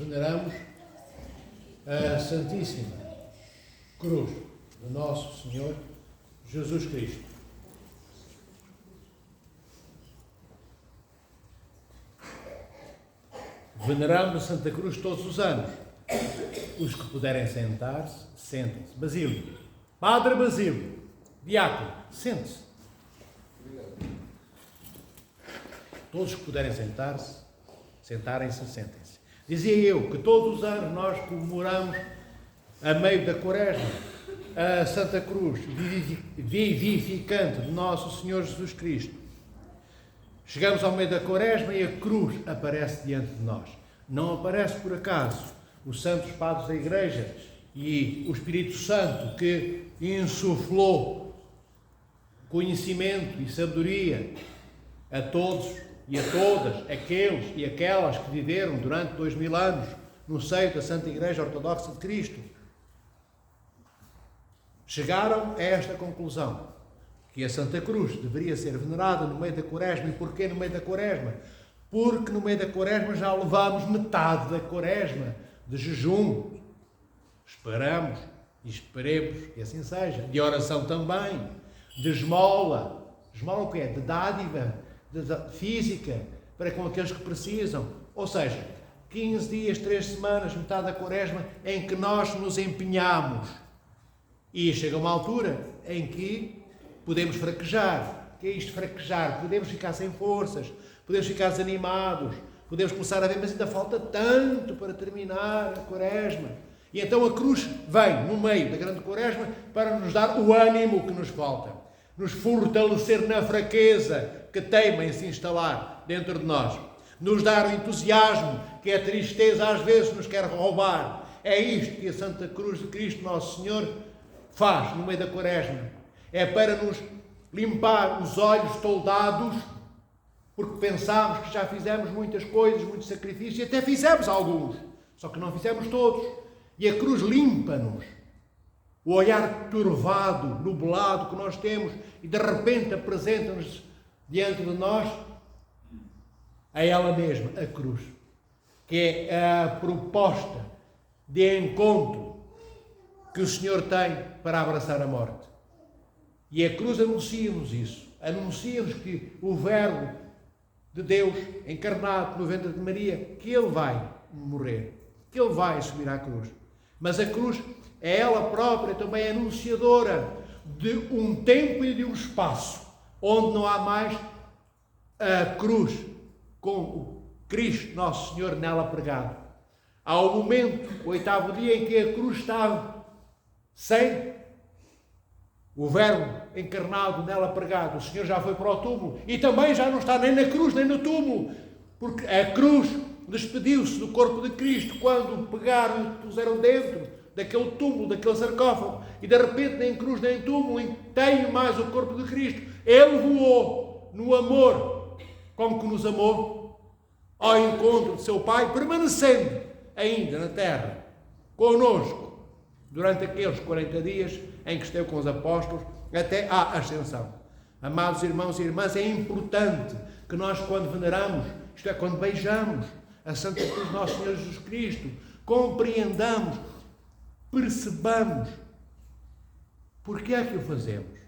veneramos a Santíssima Cruz do Nosso Senhor Jesus Cristo. Veneramos a Santa Cruz todos os anos. Os que puderem sentar-se, sentem-se. Basílio, Padre Basílio, Diácono, sente-se. Todos que puderem sentar-se, sentarem-se, sentem-se. Dizia eu que todos os anos nós comemoramos, a meio da Quaresma, a Santa Cruz vivificante de Nosso Senhor Jesus Cristo. Chegamos ao meio da Quaresma e a cruz aparece diante de nós. Não aparece por acaso. Os santos padres da Igreja e o Espírito Santo que insuflou conhecimento e sabedoria a todos e a todas, aqueles e aquelas que viveram durante 2000 anos no seio da Santa Igreja Ortodoxa de Cristo, chegaram a esta conclusão, que a Santa Cruz deveria ser venerada no meio da Quaresma. E porquê no meio da Quaresma? Porque no meio da Quaresma já levamos metade da Quaresma de jejum. Esperamos e esperemos que assim seja. De oração também, de esmola. Esmola o que é? De dádiva física para com aqueles que precisam. Ou seja, 15 dias, 3 semanas, metade da Quaresma, em que nós nos empenhamos. E chega uma altura em que podemos fraquejar. O que é isto, fraquejar? Podemos ficar sem forças, podemos ficar desanimados, podemos começar a ver, mas ainda falta tanto para terminar a Quaresma. E então a cruz vem no meio da grande Quaresma para nos dar o ânimo que nos falta, nos fortalecer na fraqueza que teima em se instalar dentro de nós, nos dar o entusiasmo que a tristeza às vezes nos quer roubar. É isto que a Santa Cruz de Cristo Nosso Senhor faz no meio da Quaresma. É para nos limpar os olhos toldados, porque pensámos que já fizemos muitas coisas, muitos sacrifícios, e até fizemos alguns, só que não fizemos todos. E a cruz limpa-nos o olhar turvado, nublado que nós temos, e de repente apresenta-nos diante de nós a ela mesma, a cruz, que é a proposta de encontro que o Senhor tem para abraçar a morte. E a cruz anuncia-nos isso. Anuncia-nos que o Verbo de Deus, encarnado no ventre de Maria, que Ele vai morrer, que Ele vai subir à cruz. Mas a cruz é ela própria também anunciadora de um tempo e de um espaço, onde não há mais a cruz com o Cristo Nosso Senhor nela pregado. Há o momento, o 8º dia, em que a cruz estava sem o Verbo encarnado nela pregado. O Senhor já foi para o túmulo e também já não está nem na cruz nem no túmulo, porque a cruz despediu-se do corpo de Cristo quando o pegaram e o puseram dentro daquele túmulo, daquele sarcófago, e de repente nem cruz nem túmulo tem mais o corpo de Cristo. Ele voou no amor com que nos amou ao encontro de seu Pai, permanecendo ainda na terra conosco durante aqueles 40 dias em que esteve com os apóstolos até à ascensão. Amados irmãos e irmãs, é importante que nós, quando veneramos, isto é, quando beijamos a Santa Cruz de Nosso Senhor Jesus Cristo, compreendamos, percebamos porque é que o fazemos.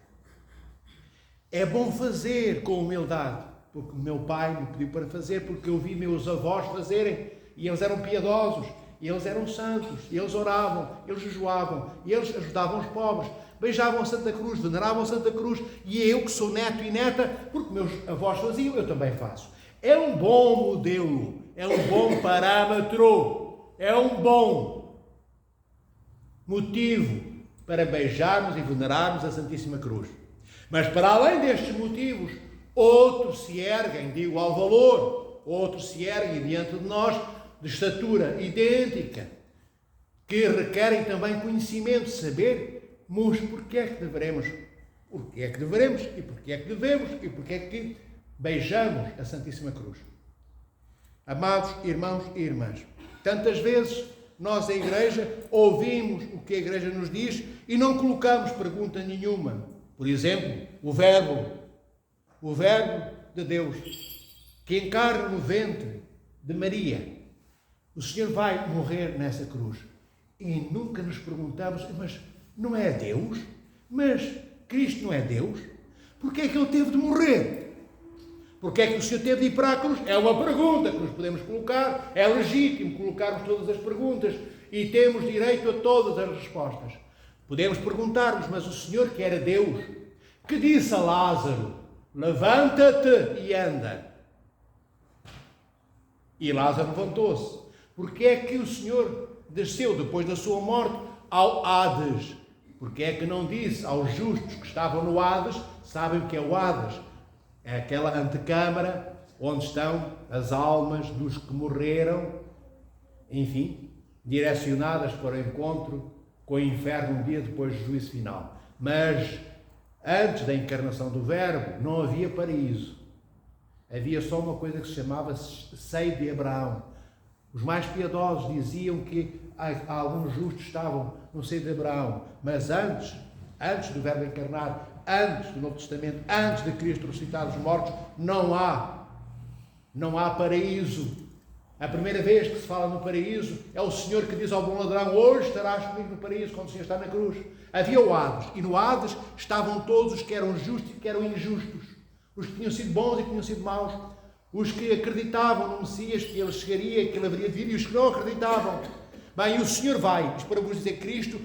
É bom fazer com humildade, porque o meu pai me pediu para fazer, porque eu vi meus avós fazerem, e eles eram piedosos, e eles eram santos, e eles oravam, eles jejuavam, e eles ajudavam os pobres, beijavam a Santa Cruz, veneravam a Santa Cruz, e eu que sou neto e neta, porque meus avós faziam, eu também faço. É um bom modelo, é um bom parâmetro, é um bom motivo para beijarmos e venerarmos a Santíssima Cruz. Mas para além destes motivos, outros se erguem de igual valor, outros se erguem diante de nós de estatura idêntica, que requerem também conhecimento, saber, mas porque é que devemos e porque é que devemos e porque é que beijamos a Santíssima Cruz. Amados irmãos e irmãs, tantas vezes nós, a Igreja, ouvimos o que a Igreja nos diz e não colocamos pergunta nenhuma. Por exemplo, o Verbo de Deus, que encarna no ventre de Maria, O Senhor vai morrer nessa cruz. E nunca nos perguntamos, mas não é Deus? Mas Cristo não é Deus? Porquê é que Ele teve de morrer? Porquê é que o Senhor teve de ir para a cruz? É uma pergunta que nos podemos colocar. É legítimo colocarmos todas as perguntas e temos direito a todas as respostas. Podemos perguntar-nos, mas o Senhor que era Deus, que disse a Lázaro, levanta-te e anda. E Lázaro levantou-se. Porquê é que o Senhor desceu depois da sua morte ao Hades? Porquê é que não disse aos justos que estavam no Hades? Sabem o que é o Hades? É aquela antecâmara onde estão as almas dos que morreram, enfim, direcionadas para o encontro com o inferno um dia depois do juízo final. Mas antes da encarnação do Verbo não havia paraíso. Havia só uma coisa que se chamava seio de Abraão. Os mais piedosos diziam que alguns justos estavam no seio de Abraão, mas antes do Verbo encarnar, antes do Novo Testamento, antes de Cristo ressuscitar dos mortos, não há paraíso. A primeira vez que se fala no paraíso é o Senhor que diz ao bom ladrão, hoje estarás comigo no paraíso, quando o Senhor está na cruz. Havia o Hades, e no Hades estavam todos os que eram justos e que eram injustos, os que tinham sido bons e que tinham sido maus, os que acreditavam no Messias, que ele chegaria, que ele haveria de vir, e os que não acreditavam. Bem, e o Senhor vai, isto para vos dizer que Cristo,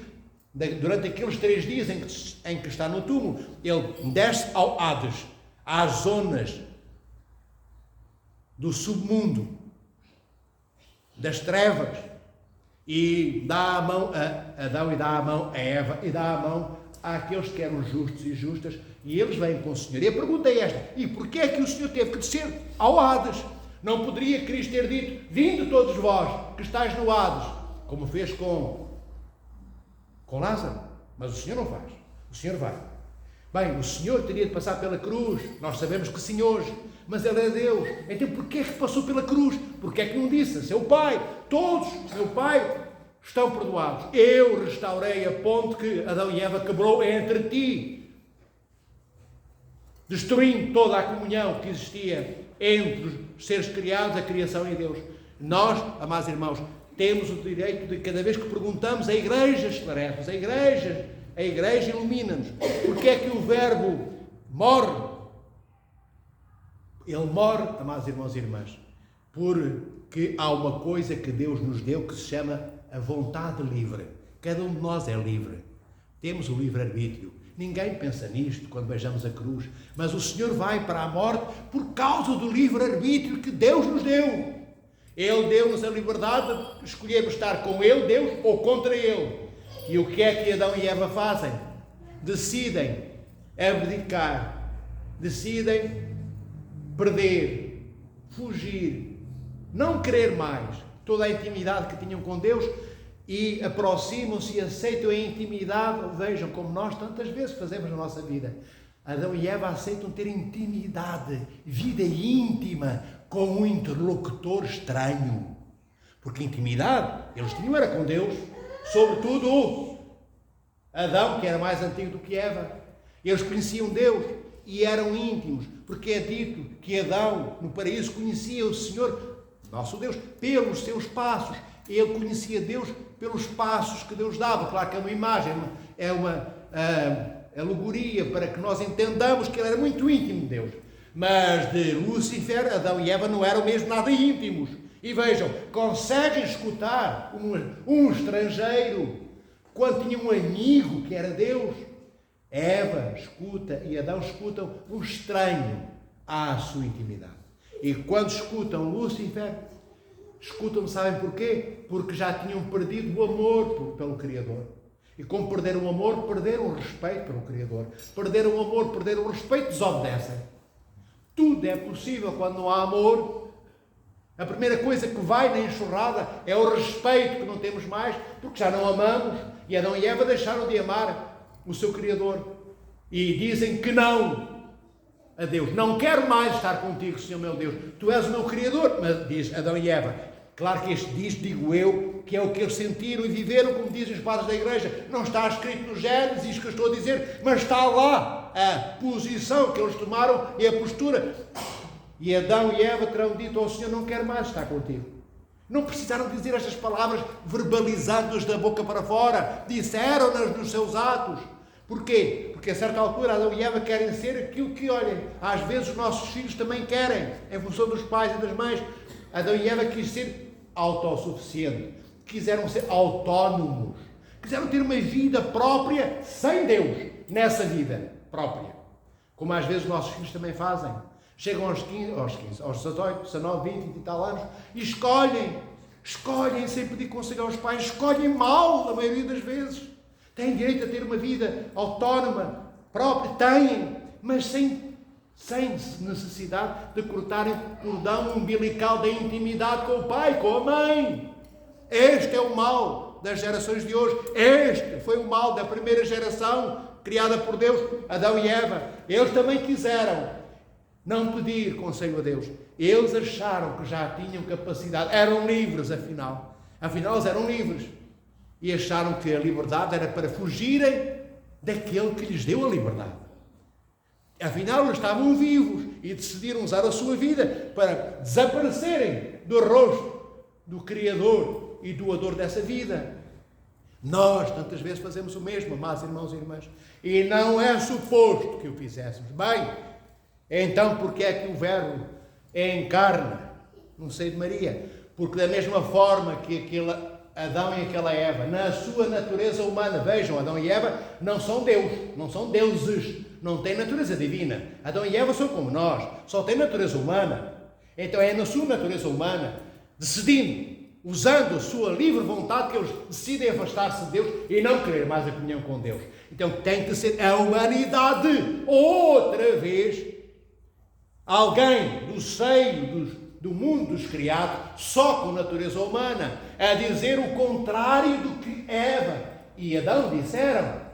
durante aqueles 3 dias em que está no túmulo, ele desce ao Hades, às zonas do submundo, das trevas, e dá a mão a Adão, e dá a mão a Eva, e dá a mão àqueles que eram justos e justas, e eles vêm com o Senhor. E a pergunta é esta: e porquê é que o Senhor teve que descer ao Hades? Não poderia Cristo ter dito, vinde todos vós que estáis no Hades, como fez com Lázaro? Mas o Senhor não faz, o Senhor vai. Bem, o Senhor teria de passar pela cruz, nós sabemos que sim hoje, mas Ele é Deus. Então porquê é que passou pela cruz? Porquê é que não disse a seu Pai, todos, meu Pai, estão perdoados. Eu restaurei a ponte que Adão e Eva quebrou entre ti, destruindo toda a comunhão que existia entre os seres criados, a criação e Deus. Nós, amados irmãos, temos o direito de, cada vez que perguntamos, a Igreja esclarece-nos, a Igreja ilumina-nos. Porque é que o Verbo morre? Ele morre, amados irmãos e irmãs, porque há uma coisa que Deus nos deu que se chama a vontade livre. Cada um de nós é livre. Temos o livre-arbítrio. Ninguém pensa nisto quando beijamos a cruz, mas o Senhor vai para a morte por causa do livre-arbítrio que Deus nos deu. Ele deu-nos a liberdade de escolhermos estar com Ele, Deus, ou contra Ele. E o que é que Adão e Eva fazem? Decidem abdicar, decidem perder, fugir, não querer mais toda a intimidade que tinham com Deus e aproximam-se e aceitam a intimidade. Vejam como nós tantas vezes fazemos na nossa vida. Adão e Eva aceitam ter intimidade, vida íntima com um interlocutor estranho. Porque intimidade eles tinham era com Deus, sobretudo Adão, que era mais antigo do que Eva. Eles conheciam Deus e eram íntimos, porque é dito que Adão, no paraíso, conhecia o Senhor, nosso Deus, pelos seus passos. Ele conhecia Deus pelos passos que Deus dava. Claro que é uma imagem, é uma alegoria para que nós entendamos que ele era muito íntimo de Deus. Mas de Lúcifer, Adão e Eva não eram mesmo nada íntimos. E vejam, conseguem escutar um estrangeiro quando tinha um amigo que era Deus. Eva escuta e Adão escutam um estranho à sua intimidade. E quando escutam Lúcifer, escutam, sabem porquê? Porque já tinham perdido o amor pelo Criador. E como perderam o amor, perderam o respeito pelo Criador. Perderam o amor, perderam o respeito, desobedecem. Tudo é possível quando não há amor. A primeira coisa que vai na enxurrada é o respeito que não temos mais, porque já não amamos. E Adão e Eva deixaram de amar o seu Criador. E dizem que não a Deus. Não quero mais estar contigo, Senhor meu Deus. Tu és o meu Criador. Mas diz Adão e Eva. Claro que este diz, digo eu, que é o que eles sentiram e viveram, como dizem os padres da Igreja. Não está escrito nos Gênesis, isto que eu estou a dizer, mas está lá a posição que eles tomaram e a postura. E Adão e Eva terão dito ao Senhor, não quero mais estar contigo. Não precisaram dizer estas palavras verbalizando-as da boca para fora. Disseram-nas nos seus atos. Porquê? Porque a certa altura Adão e Eva querem ser aquilo que, olhem, às vezes os nossos filhos também querem, em função dos pais e das mães. Adão e Eva quis ser autossuficientes, quiseram ser autónomos, quiseram ter uma vida própria sem Deus, nessa vida própria. Como às vezes os nossos filhos também fazem. Chegam aos 18, 19, 20 e tal anos e escolhem sem pedir conselho aos pais, escolhem mal, na maioria das vezes. Têm direito a ter uma vida autónoma, própria, têm, mas sem necessidade de cortarem o cordão umbilical da intimidade com o pai, com a mãe. Este é o mal das gerações de hoje. Este foi o mal da primeira geração, criada por Deus, Adão e Eva. Eles também quiseram não pedir conselho a Deus. Eles acharam que já tinham capacidade. Eram livres, afinal. Afinal, eles eram livres. E acharam que a liberdade era para fugirem daquele que lhes deu a liberdade. Afinal, eles estavam vivos e decidiram usar a sua vida para desaparecerem do rosto do Criador e doador dessa vida. Nós, tantas vezes, fazemos o mesmo, amados irmãos e irmãs. E não é suposto que o fizéssemos. Bem, então, porque é que o Verbo encarna no seio de Maria? Porque da mesma forma que aquele Adão e aquela Eva, na sua natureza humana, vejam, Adão e Eva não são Deus, não são deuses, não têm natureza divina. Adão e Eva são como nós, só têm natureza humana. Então é na sua natureza humana, decidindo, usando a sua livre vontade, que eles decidem afastar-se de Deus e não querer mais a comunhão com Deus. Então tem que ser a humanidade, outra vez, alguém do seio do mundo dos criados, só com natureza humana, a dizer o contrário do que Eva e Adão disseram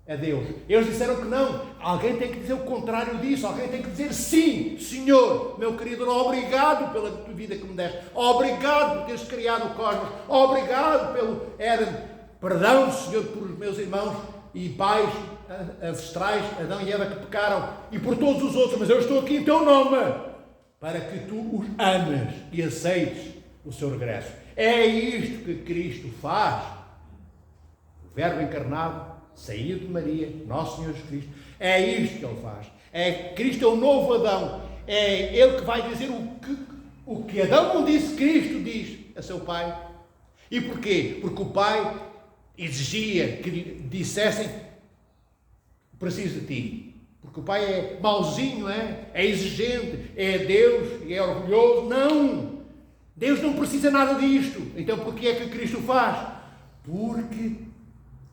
a Deus. Eles disseram que não. Alguém tem que dizer o contrário disso. Alguém tem que dizer sim, Senhor, meu Criador, obrigado pela tua vida que me deste. Obrigado por teres criado o cosmos. Obrigado pelo Éden. Perdão, Senhor, por os meus irmãos e pais ancestrais, Adão e Eva, que pecaram, e por todos os outros, mas eu estou aqui em teu nome, para que tu os ames e aceites o seu regresso. É isto que Cristo faz. O Verbo encarnado, saído de Maria, nosso Senhor Jesus Cristo. É isto que Ele faz. Cristo é o novo Adão. É Ele que vai dizer o que Adão não disse, Cristo diz a seu Pai. E porquê? Porque o Pai exigia que lhe dissessem: preciso de ti. Porque o Pai é mauzinho, é exigente, é Deus e é orgulhoso. Não! Deus não precisa nada disto. Então porquê é que Cristo faz? Porque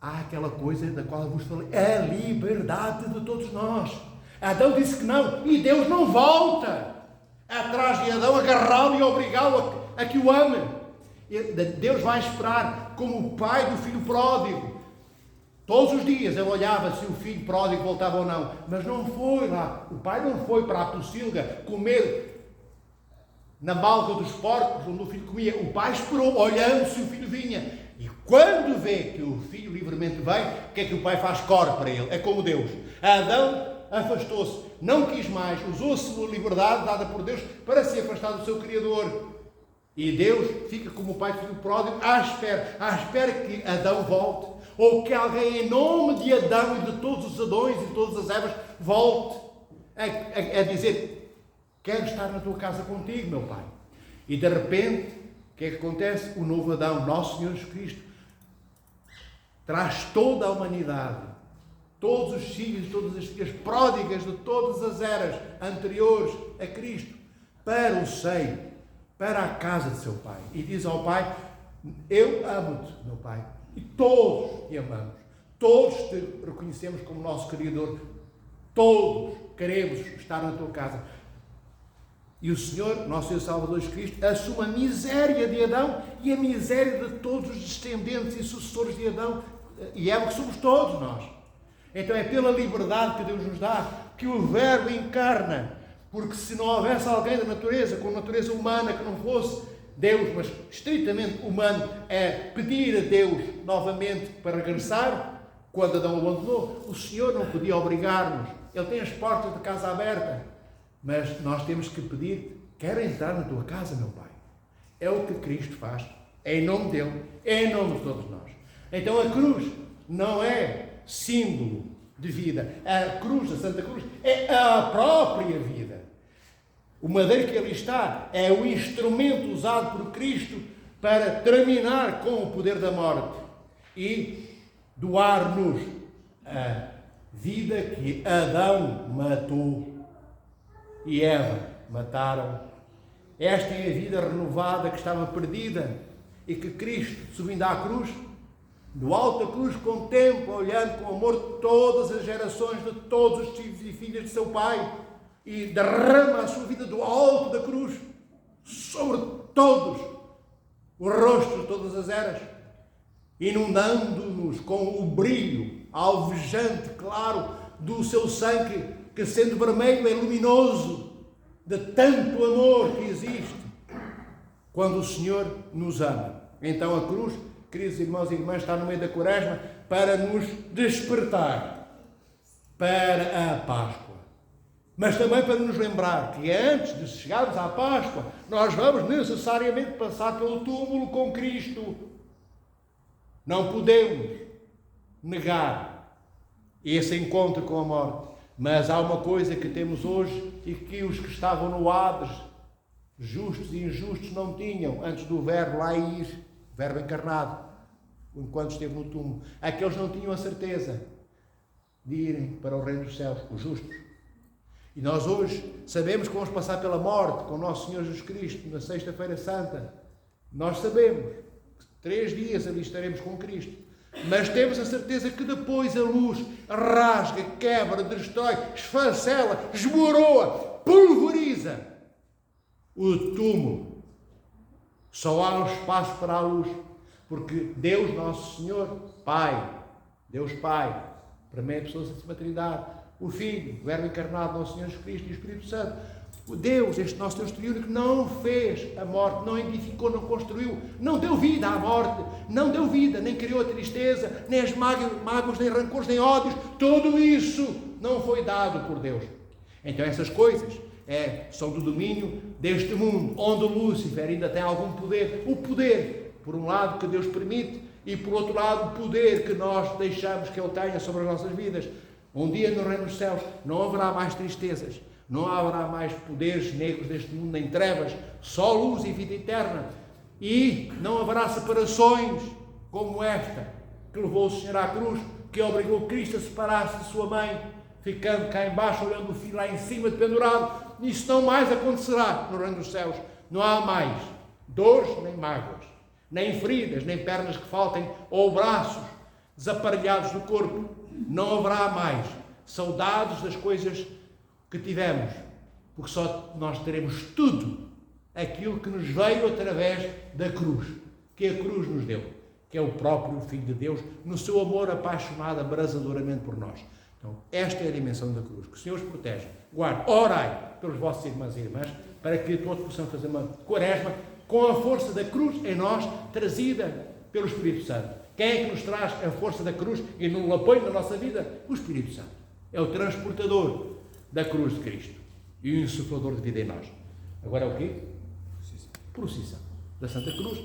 há aquela coisa da qual eu vos falei, a liberdade de todos nós. Adão disse que não, e Deus não volta atrás de Adão, agarrá-lo e obrigá-lo a que o ame. Deus vai esperar como o pai do filho pródigo. Todos os dias ele olhava se o filho pródigo voltava ou não, mas não foi lá. O pai não foi para a pocilga comer na malga dos porcos onde o filho comia. O pai esperou, olhando se o filho vinha. E quando vê que o filho livremente vem, o que é que o pai faz? Corre para ele. É como Deus. Adão afastou-se, não quis mais, usou a sua liberdade dada por Deus para se afastar do seu Criador. E Deus fica como o pai do filho pródigo à espera que Adão volte. Ou que alguém em nome de Adão e de todos os Adões e de todas as Evas volte a dizer: quero estar na tua casa contigo, meu pai. E de repente, o que é que acontece? O novo Adão, nosso Senhor Jesus Cristo, traz toda a humanidade, todos os filhos, todas as filhas pródigas de todas as eras anteriores a Cristo, para o seio, para a casa de seu pai. E diz ao pai: eu amo-te, meu pai. E todos te amamos, todos te reconhecemos como nosso Criador, todos queremos estar na tua casa. E o Senhor, nosso Senhor Salvador Jesus Cristo, assume a miséria de Adão e a miséria de todos os descendentes e sucessores de Adão e Eva, que somos todos nós. Então é pela liberdade que Deus nos dá que o Verbo encarna, porque se não houvesse alguém da natureza, com natureza humana, que não fosse Deus, mas estritamente humano, é pedir a Deus novamente para regressar, quando Adão o abandonou, o Senhor não podia obrigar-nos. Ele tem as portas de casa abertas, mas nós temos que pedir: quero entrar na tua casa, meu Pai. É o que Cristo faz. É em nome dele. É em nome de todos nós. Então a cruz não é símbolo de vida. A cruz, a Santa Cruz, é a própria vida. O madeiro que ali está é o instrumento usado por Cristo para terminar com o poder da morte e doar-nos a vida que Adão matou e Eva mataram. Esta é a vida renovada que estava perdida e que Cristo, subindo à cruz, do alto da cruz, contempla, olhando com amor todas as gerações de todos os filhos e filhas de seu Pai e derrama a sua vida do alto da cruz sobre todos os rostos de todas as eras, inundando-nos com o brilho alvejante, claro, do seu sangue, que sendo vermelho é luminoso, de tanto amor que existe quando o Senhor nos ama. Então a cruz, queridos irmãos e irmãs, está no meio da Quaresma para nos despertar para a Páscoa. Mas também para nos lembrar que antes de chegarmos à Páscoa, nós vamos necessariamente passar pelo túmulo com Cristo. Não podemos negar esse encontro com a morte. Mas há uma coisa que temos hoje e que os que estavam no Hades, justos e injustos, não tinham antes do Verbo lá ir, Verbo encarnado, enquanto esteve no túmulo. Aqueles não tinham a certeza de irem para o reino dos céus, os justos. E nós hoje sabemos que vamos passar pela morte com o nosso Senhor Jesus Cristo na Sexta-feira Santa. Nós sabemos que 3 dias ali estaremos com Cristo. Mas temos a certeza que depois a luz rasga, quebra, destrói, esfancela, esmoroa, pulveriza o túmulo. Só há um espaço para a luz, porque Deus Nosso Senhor, Pai, Deus Pai, primeira pessoa da Santíssima Trindade, o Filho, o Verbo encarnado, Nosso Senhor Jesus Cristo e o Espírito Santo. O Deus, este nosso Deus triúnico, não fez a morte, não edificou, não construiu, não deu vida à morte, não deu vida, nem criou a tristeza, nem as mágoas, nem rancores, nem ódios. Tudo isso não foi dado por Deus. Então essas coisas são do domínio deste mundo, onde Lúcifer ainda tem algum poder. O poder, por um lado, que Deus permite, e por outro lado, o poder que nós deixamos que Ele tenha sobre as nossas vidas. Um dia no reino dos céus não haverá mais tristezas, não haverá mais poderes negros deste mundo, nem trevas, só luz e vida eterna. E não haverá separações como esta, que levou o Senhor à cruz, que obrigou Cristo a separar-se de sua mãe, ficando cá embaixo, olhando o filho lá em cima, dependurado. Isso não mais acontecerá no reino dos céus. Não há mais dores, nem mágoas, nem feridas, nem pernas que faltem, ou braços desaparelhados do corpo. Não haverá mais saudades das coisas que tivemos, porque só nós teremos tudo aquilo que nos veio através da cruz, que a cruz nos deu, que é o próprio Filho de Deus, no seu amor apaixonado abrasadoramente por nós. Então, esta é a dimensão da cruz. Que o Senhor os proteja, guarde, orai pelos vossos irmãos e irmãs, para que todos possamos fazer uma Quaresma com a força da cruz em nós, trazida pelo Espírito Santo. Quem é que nos traz a força da cruz e no apoio da nossa vida? O Espírito Santo. É o transportador da cruz de Cristo e o insuflador de vida em nós. Agora é o quê? Procissão da Santa Cruz.